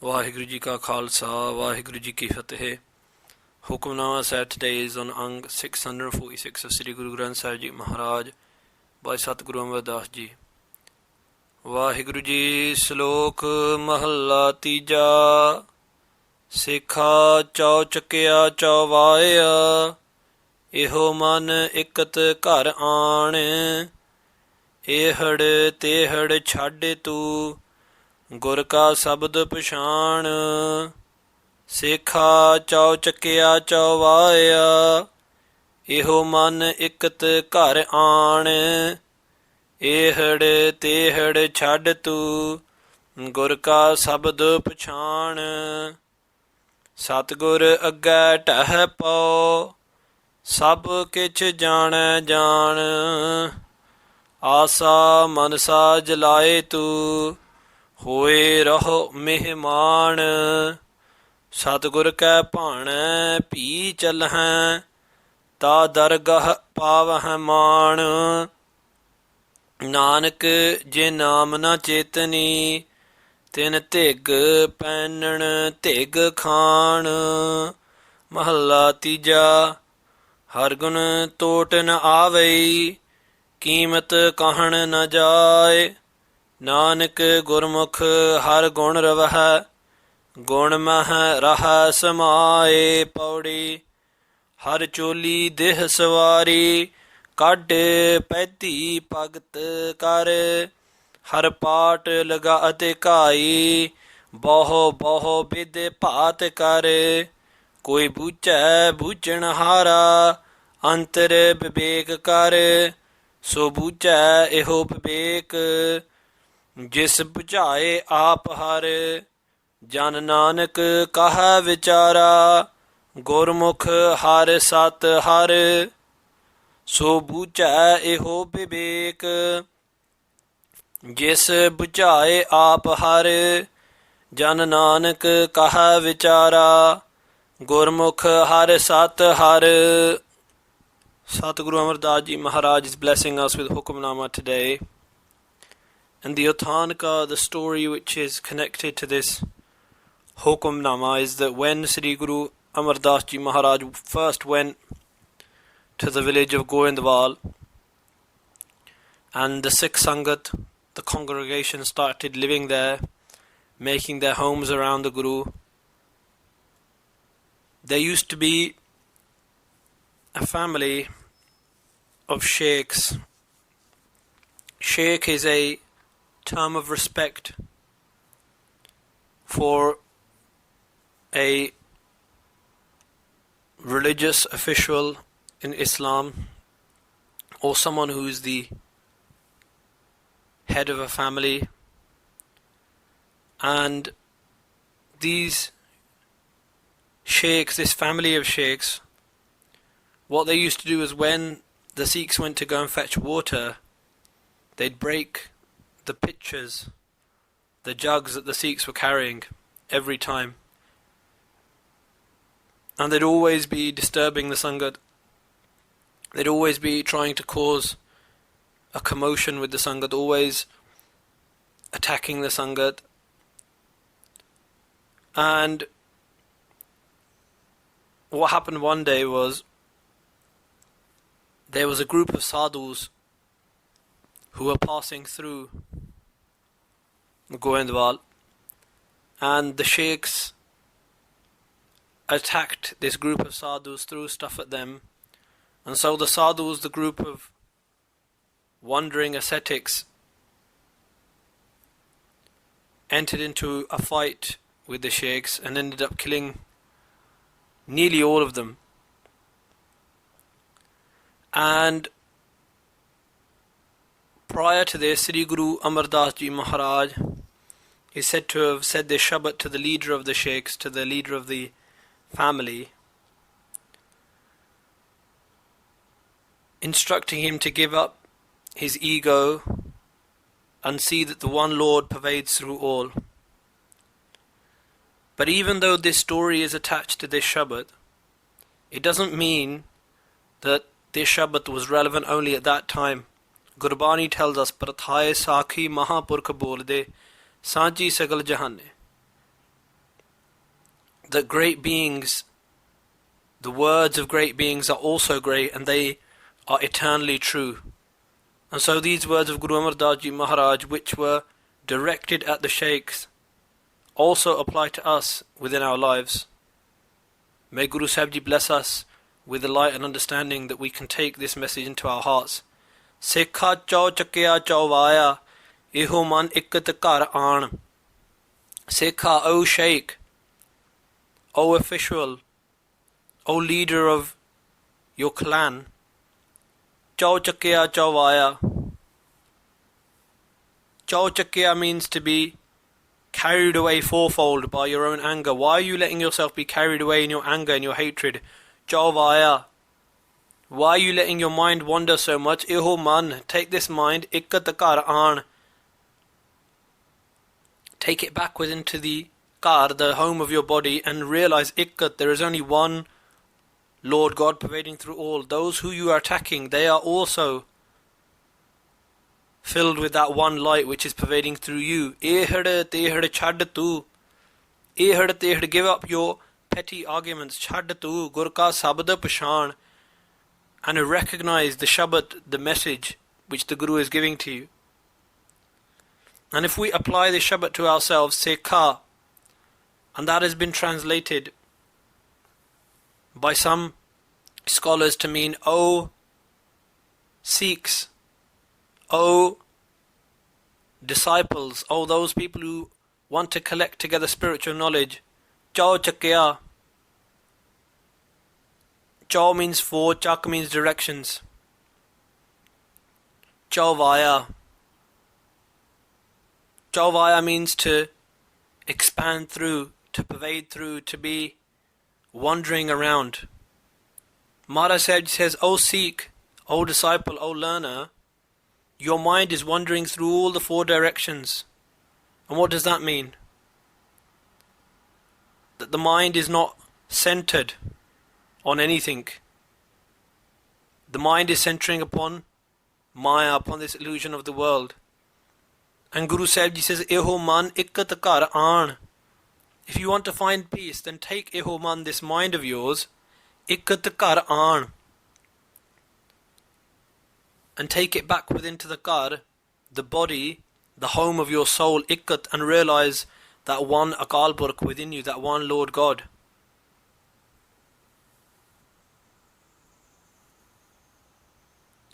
Vaheguru Ji Ka Khalsa, Vaheguru Ji Ki Fateh. Hukamnama said today is on Ang 646 of Sri Guru Granth Sahib Ji Maharaj by Satguru Amar Das Ji. Vaheguru Ji Shalok Mahalla Tija Sikha Chau Chakya Chauvaya Eho Man Ikat Ghar Aane Ehad Tehad Chhade Tu ਗੁਰ ਕਾ ਸ਼ਬਦ ਪਛਾਣ ਸੇਖਾ ਚੌ ਚੱਕਿਆ ਚੌਵਾਇਆ ਇਹੋ ਮਨ ਇਕਤ ਘਰ ਆਣ ਇਹੜ ਤੇਹੜ ਛੱਡ ਤੂੰ ਗੁਰ ਕਾ ਸ਼ਬਦ ਪਛਾਣ ਸਤਿਗੁਰ ਅੱਗੇ ਢਹਿ ਪਉ ਸਭ ਕਿਛ ਜਾਣੈ ਜਾਣ ਆਸਾ ਮਨਸਾ ਜਲਾਏ ਤੂੰ ਹੋਏ ਰਹੋ ਮਹਿਮਾਨ ਸਤਿਗੁਰ ਕੈ ਭਾਣੈ ਭੀ ਚਲਹੈ ਤਾ ਦਰਗਹ ਪਾਵਹਿ ਮਾਣ ਨਾਨਕ ਜੇ ਨਾਮ ਨਾ ਚੇਤਨੀ ਤਿਨ ਧਿਗ ਪੈਨਣ ਧਿਗ ਖਾਣ ਮਹੱਲਾ ਤੀਜਾ ਹਰ ਗੁਣ ਟੋਟ ਨ ਆਵਈ ਕੀਮਤ ਕਹਿਣ ਨ ਜਾਏ ਨਾਨਕ ਗੁਰਮੁਖ ਹਰ ਗੁਣ ਰਵਹਿ ਗੁਣ ਮਹਿ ਰਹਿ ਸਮਾਏ ਪੌੜੀ ਹਰ ਚੋਲੀ ਦੇਹ ਸਵਾਰੀ ਕੱਢ ਪੈਤੀ ਭਗਤ ਕਰ ਹਰ ਪਾਟ ਲਗਾ ਅਤੇ ਘਾਈ ਬਹੁ ਬਹੁ ਬਿਦ ਭਾਤ ਕਰ ਕੋਈ ਬੂਝੈ ਬੂਝਣ ਹਾਰਾ ਅੰਤਰ ਵਿਵੇਕ ਕਰ ਸੋ ਬੂਝੈ ਇਹੋ ਵਿਵੇਕ ਜਿਸ ਬੁਝਾਏ ਆਪ ਹਰ ਜਨ ਨਾਨਕ ਕਹੈ ਵਿਚਾਰਾ ਗੁਰਮੁਖ ਹਰ ਸਤ ਹਰ ਸੋ ਬੁਝੈ ਇਹੋ ਵਿਵੇਕ ਜਿਸ ਬੁਝਾਏ ਆਪ ਹਰ ਜਨ ਨਾਨਕ ਕਹੈ ਵਿਚਾਰਾ ਗੁਰਮੁਖ ਹਰ ਸਤ ਹਰ Satguru Amar Das Ji Maharaj is blessing us with Hukamnama today. And the Othanka, the story which is connected to this Hukamnama, is that when Sri Guru Amar Das Ji Maharaj first went to the village of Govindwal, and the Sikh Sangat, the congregation, started living there, making their homes around the Guru. There used to be a family of Shaykhs. Shaykh is a term of respect for a religious official in Islam, or someone who is the head of a family. And these Shaykhs, this family of Shaykhs, what they used to do is when the Sikhs went to go and fetch water, they'd break the pitchers, the jugs that the Sikhs were carrying every time. And they'd always be disturbing the Sangat. They'd always be trying to cause a commotion with the Sangat, always attacking the Sangat. And what happened one day was, there was a group of sadhus who were passing through Govindwal, and the sheikhs attacked this group of sadhus, threw stuff at them, and so the sadhus, the group of wandering ascetics, entered into a fight with the sheikhs and ended up killing nearly all of them. And prior to this, Sri Guru Amar Das Ji Maharaj is said to have said this Shabad to the leader of the Shaykhs, to the leader of the family, instructing him to give up his ego and see that the one Lord pervades through all. But even though this story is attached to this Shabad, it doesn't mean that this Shabad was relevant only at that time. Gurbani tells us, Prathaye Sakhi Mahapurkha Bolde Sanchi Sagal Jahane. that great beings, the words of great beings are also great, and they are eternally true. And so these words of Guru Amar Das Ji Maharaj, which were directed at the Shaykhs, also apply to us within our lives. May Guru Sahib Ji bless us with the light and understanding that we can take this message into our hearts. Sekha chau chakya chauvaya, eho man ikkat kar aan. Sekha, O Shaykh, O official, O leader of your clan, chau chakya chauvaya. Chau chakya means to be carried away fourfold by your own anger. Why are you letting yourself be carried away in your anger and your hatred? Chauvaya. Why are you letting your mind wander so much? Eho man, take this mind, ikkat kar aan. Take it backwards into the kar, the home of your body, and realize ikkat, there is only one Lord God pervading through all. Those who you are attacking, they are also filled with that one light which is pervading through you. Ehad tehad chhad tu. Ehad tehad, give up your petty arguments. Chhad tu, gur ka sabad pashan. And recognize the Shabad, the message which the Guru is giving to you. And if we apply the Shabad to ourselves, say ka, and that has been translated by some scholars to mean, O Sikhs, O disciples, O those people who want to collect together spiritual knowledge. Chau chakya. Chau means four, chak means directions. Chauvaya. Chauvaya means to expand through, to pervade through, to be wandering around. Maharaj says, O Sikh, O disciple, O learner, your mind is wandering through all the four directions. And what does that mean? That the mind is not centered on anything. The mind is centering upon Maya, upon this illusion of the world. And Guru Sahib Ji says, Eho man ikkat kar aan. If you want to find peace, then take Eho man, this mind of yours, ikkat kar aan, and take it back within to the kar, the body, the home of your soul, ikkat, and realize that one Akal Purkh within you, that one Lord God.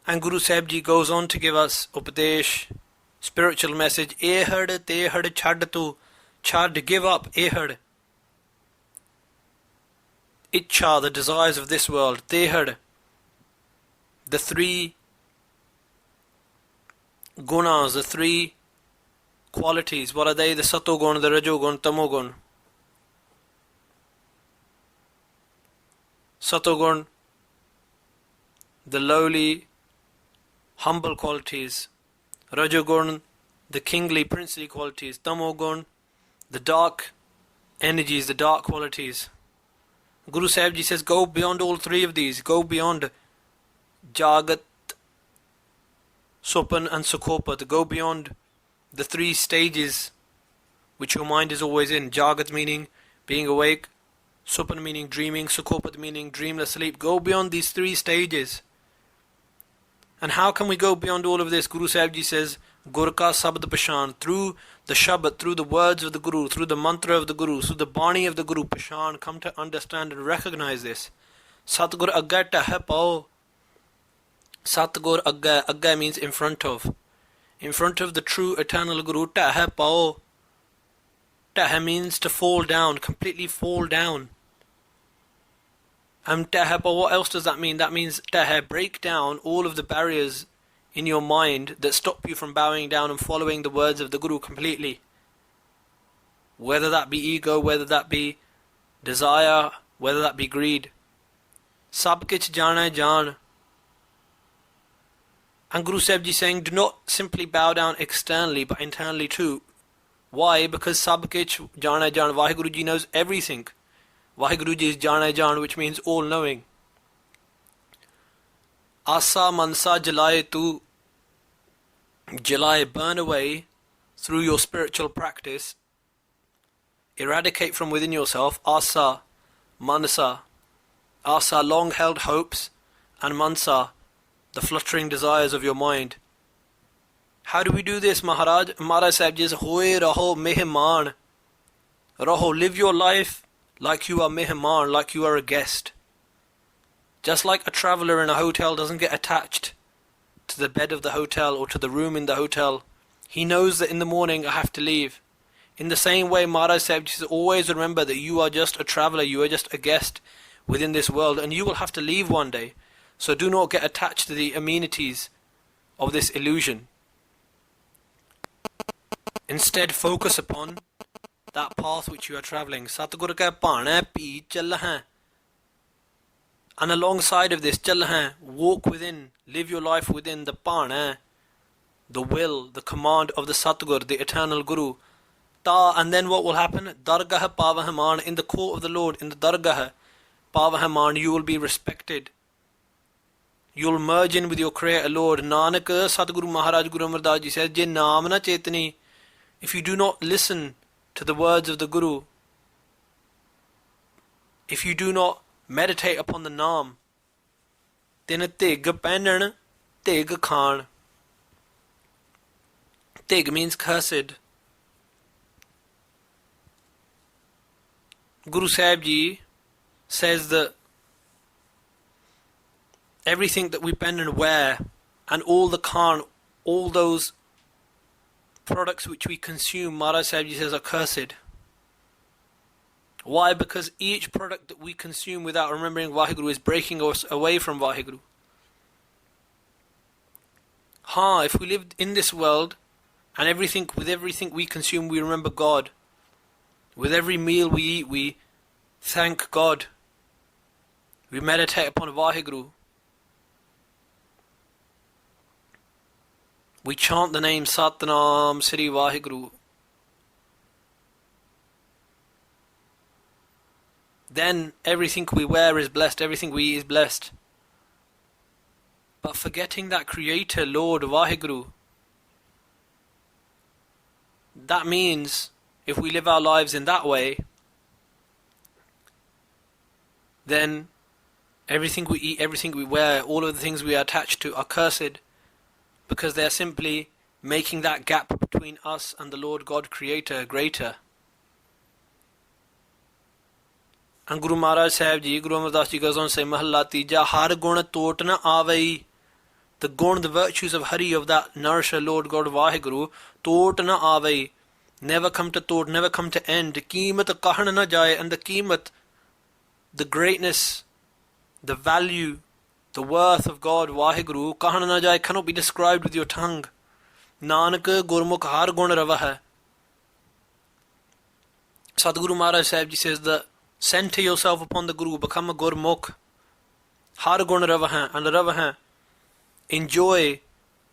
And Guru Sahib Ji goes on to give us Upadesh, spiritual message. Ehad tehad chhad tu. Chhad, give up. Ehad. Ichha, the desires of this world. Tehad, the three gunas, the three qualities. What are they? The Satogun, the Rajogun, Tamogun. Satogun, the lowly, humble qualities. Rajogun, the kingly, princely qualities. Tamogun, the dark energies, the dark qualities. Guru Sahib Ji says, go beyond all three of these. Go beyond Jagat, Sopan and Sukopat. Go beyond the three stages which your mind is always in. Jagat meaning being awake, Sopan meaning dreaming, Sukopat meaning dreamless sleep. Go beyond these three stages. And how can we go beyond all of this? Guru Sahib Ji says, Gur ka sabad pashan, through the Shabad, through the words of the Guru, through the mantra of the Guru, through the Bani of the Guru, pashan, come to understand and recognize this. Satgur agga tahe pao. Satgur agga, agga means in front of. In front of the true eternal Guru, tahe pao. Tahe means to fall down, completely fall down. And tahe pao, what else does that mean? That means tahe, break down all of the barriers in your mind that stop you from bowing down and following the words of the Guru completely. Whether that be ego, whether that be desire, whether that be greed. Sab kich jana jaan. And Guru Sahib Ji saying, do not simply bow down externally, but internally too. Why? Because Sab kich jana jaan, Vaheguru Ji knows everything. Vaheguru Ji is jana jaan, which means all knowing. Asa mansa jalaye tu. Jalai, burn away through your spiritual practice. Eradicate from within yourself asa, manasa. Asa, long-held hopes, and mansa, the fluttering desires of your mind. How do we do this, Maharaj? Maharaj Sahib ji says, Hoye raho mehman. Raho, live your life like you are mehman, like you are a guest. Just like a traveller in a hotel doesn't get attached to the bed of the hotel or to the room in the hotel. He knows that in the morning I have to leave. In the same way, Maharaj Sahib says, always remember that you are just a traveller, you are just a guest within this world, and you will have to leave one day. So do not get attached to the amenities of this illusion. Instead, focus upon that path which you are travelling. Satguru ka bhana pi chal hain. And alongside of this, chal hain, walk within, live your life within the bhana, the will, the command of the Satgur, the eternal Guru. Ta, and then what will happen? Dargah pavahaman, in the court of the Lord, in the Dargah pavahaman, you will be respected. You will merge in with your Creator Lord. Nanak, Satguru Maharaj Guru Amar Das Ji says, Je naam na chetni, if you do not listen to the words of the Guru, if you do not meditate upon the Naam, then tig penan, tig khan. Tig means cursed. Guru Sahib Ji says that everything that we pen and wear, and all the khan, all those products which we consume, Maharaj Sahib Ji says, are cursed. Why? Because each product that we consume without remembering Vaheguru is breaking us away from Vaheguru. If we lived in this world, and with everything we consume we remember God, with every meal we eat we thank God, we meditate upon Vaheguru, we chant the name Satnam Sri Vaheguru, then everything we wear is blessed, everything we eat is blessed. But forgetting that Creator, Lord Vaheguru, that means if we live our lives in that way, then everything we eat, everything we wear, all of the things we are attached to are cursed, because they are simply making that gap between us and the Lord God Creator greater. And Guru Maharaj Sahib Ji, Guru Amar Das Ji goes on to say, Mahalla Tija, Har Gun Tot Na Avai. The gun, the virtues of Hari, of that nourisher Lord God Vaheguru, Tot Na Avai. Never come to tot, never come to end. Keemat Kahan Na Jaye, and the Keemat, the greatness, the value, the worth of God Vaheguru, Kahan Na Jaye, cannot be described with your tongue. Nanak Gurmukh Har Gun Rava hai. Sadguru Maharaj Sahib Ji says that center yourself upon the Guru, become a Gurmukh. Har Gun Rava hai, and Rava hai. Enjoy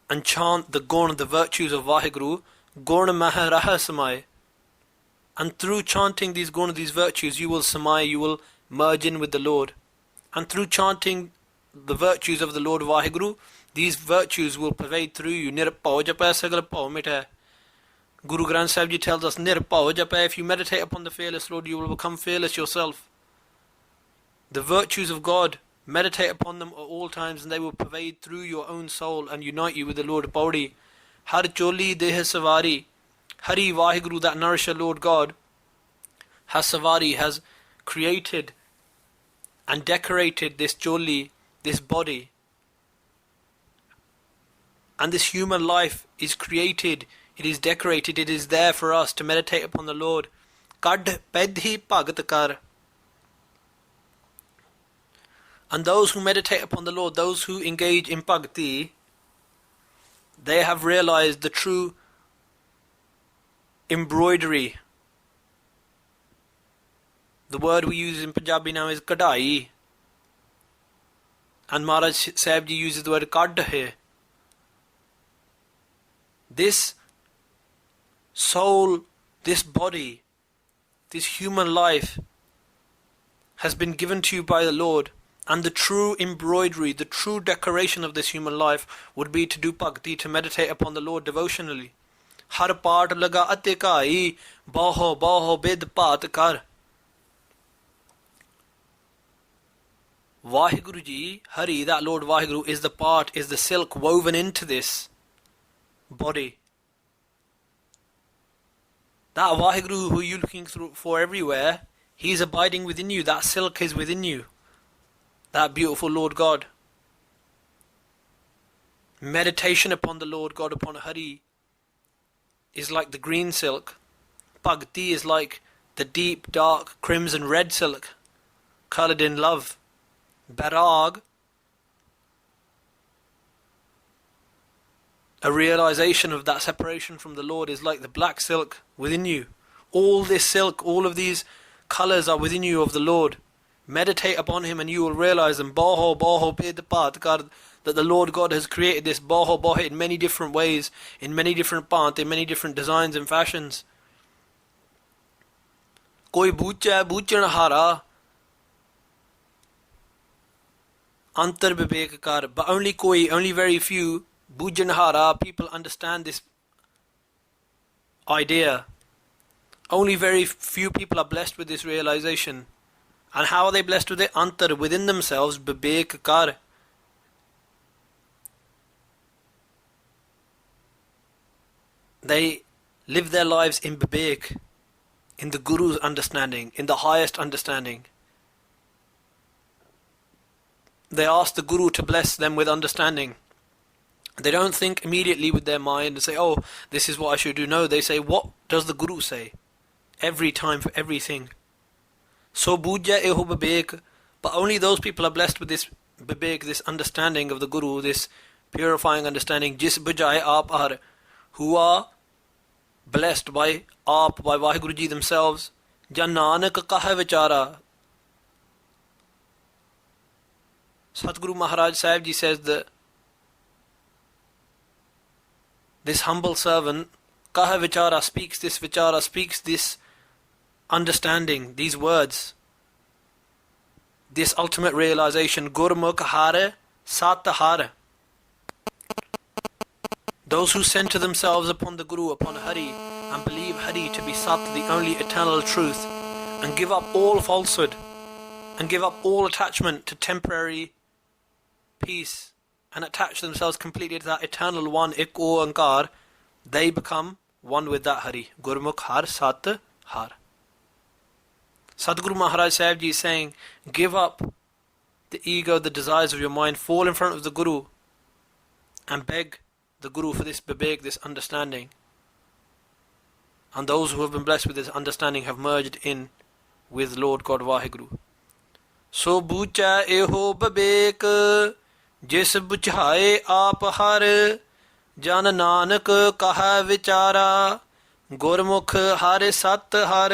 and chant the gun, the virtues of Vaheguru, gun maha raha samay. And through chanting these gun, these virtues, you will samay, you will merge in with the Lord. And through chanting the virtues of the Lord Vaheguru, these virtues will pervade through you. Nirpao japa sagal pao mita. Guru Granth Sahib Ji tells us, Nirpao japa, if you meditate upon the fearless Lord, you will become fearless yourself. The virtues of God, meditate upon them at all times, and they will pervade through your own soul and unite you with the Lord Pauree. Har choli deh savari. Hari Vaheguru, that nourisher Lord God, has savari, has created and decorated this choli, this body. And this human life is created, it is decorated, it is there for us to meditate upon the Lord. Kad pedhi bhagat kar. And those who meditate upon the Lord, those who engage in bhakti, they have realized the true embroidery. The word we use in Punjabi now is kadai. And Maharaj Sahib Ji uses the word kad here. This soul, this body, this human life has been given to you by the Lord. And the true embroidery, the true decoration of this human life would be to do bhakti, to meditate upon the Lord devotionally. ਹਰ ਪਾਠ ਲਗਾ ਅਤੇ ਘਾਈ, ਬਹੁ ਬਹੁ ਬਿਦ ਭਾਤ ਕਰ। Vaheguru Ji, Hari, that Lord Vaheguru, is the part, is the silk woven into this body. That Vaheguru who you're looking for everywhere, He's abiding within you. That silk is within you. That beautiful Lord God. Meditation upon the Lord God, upon Hari, is like the green silk. Bhakti is like the deep, dark, crimson red silk, coloured in love. Bairag, a realization of that separation from the Lord, is like the black silk within you. All this silk, all of these colours are within you of the Lord. Meditate upon Him and you will realize them. Baho baho bid paat kar, that the Lord God has created this baho baho in many different ways, in many different paat, in many different designs and fashions. Koi boocha boochan hara, Antar Vivek Kar, but only very few Bujanhara people understand this idea. Only very few people are blessed with this realization. And how are they blessed with it? Antar, within themselves, Vivek Kar. They live their lives in Vivek, in the Guru's understanding, in the highest understanding. They ask the Guru to bless them with understanding. They don't think immediately with their mind and say, oh, this is what I should do. No, they say, what does the Guru say? Every time for everything. So bujya eho vivek, but only those people are blessed with this vivek, this understanding of the Guru, this purifying understanding, jis bujai aap har, who are blessed by aap, by Vaheguru Ji themselves. Jan Nanak kaha vichara. Satguru Maharaj Sahib Ji says that this humble servant, kaha vichara, speaks this understanding, these words, this ultimate realization, Gurmukh hare sat hare. Those who center themselves upon the Guru, upon Hari, and believe Hari to be Sat, the only eternal truth, and give up all falsehood, and give up all attachment to temporary peace, and attach themselves completely to that eternal one, Ek Oankar, they become one with that Hari. Gurmukh har sat har. Sadguru Maharaj Sahib Ji is saying, give up the ego, the desires of your mind, fall in front of the Guru, and beg the Guru for this vivek, this understanding. And those who have been blessed with this understanding have merged in with Lord God Vaheguru. So bucha eho vivek, जिस बुझाए आप हर, जन नानक कहा विचारा, गुरमुख हर सत हर।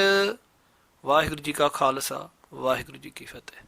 वाहिगुरु जी का खालसा, वाहिगुरु जी की फतेह।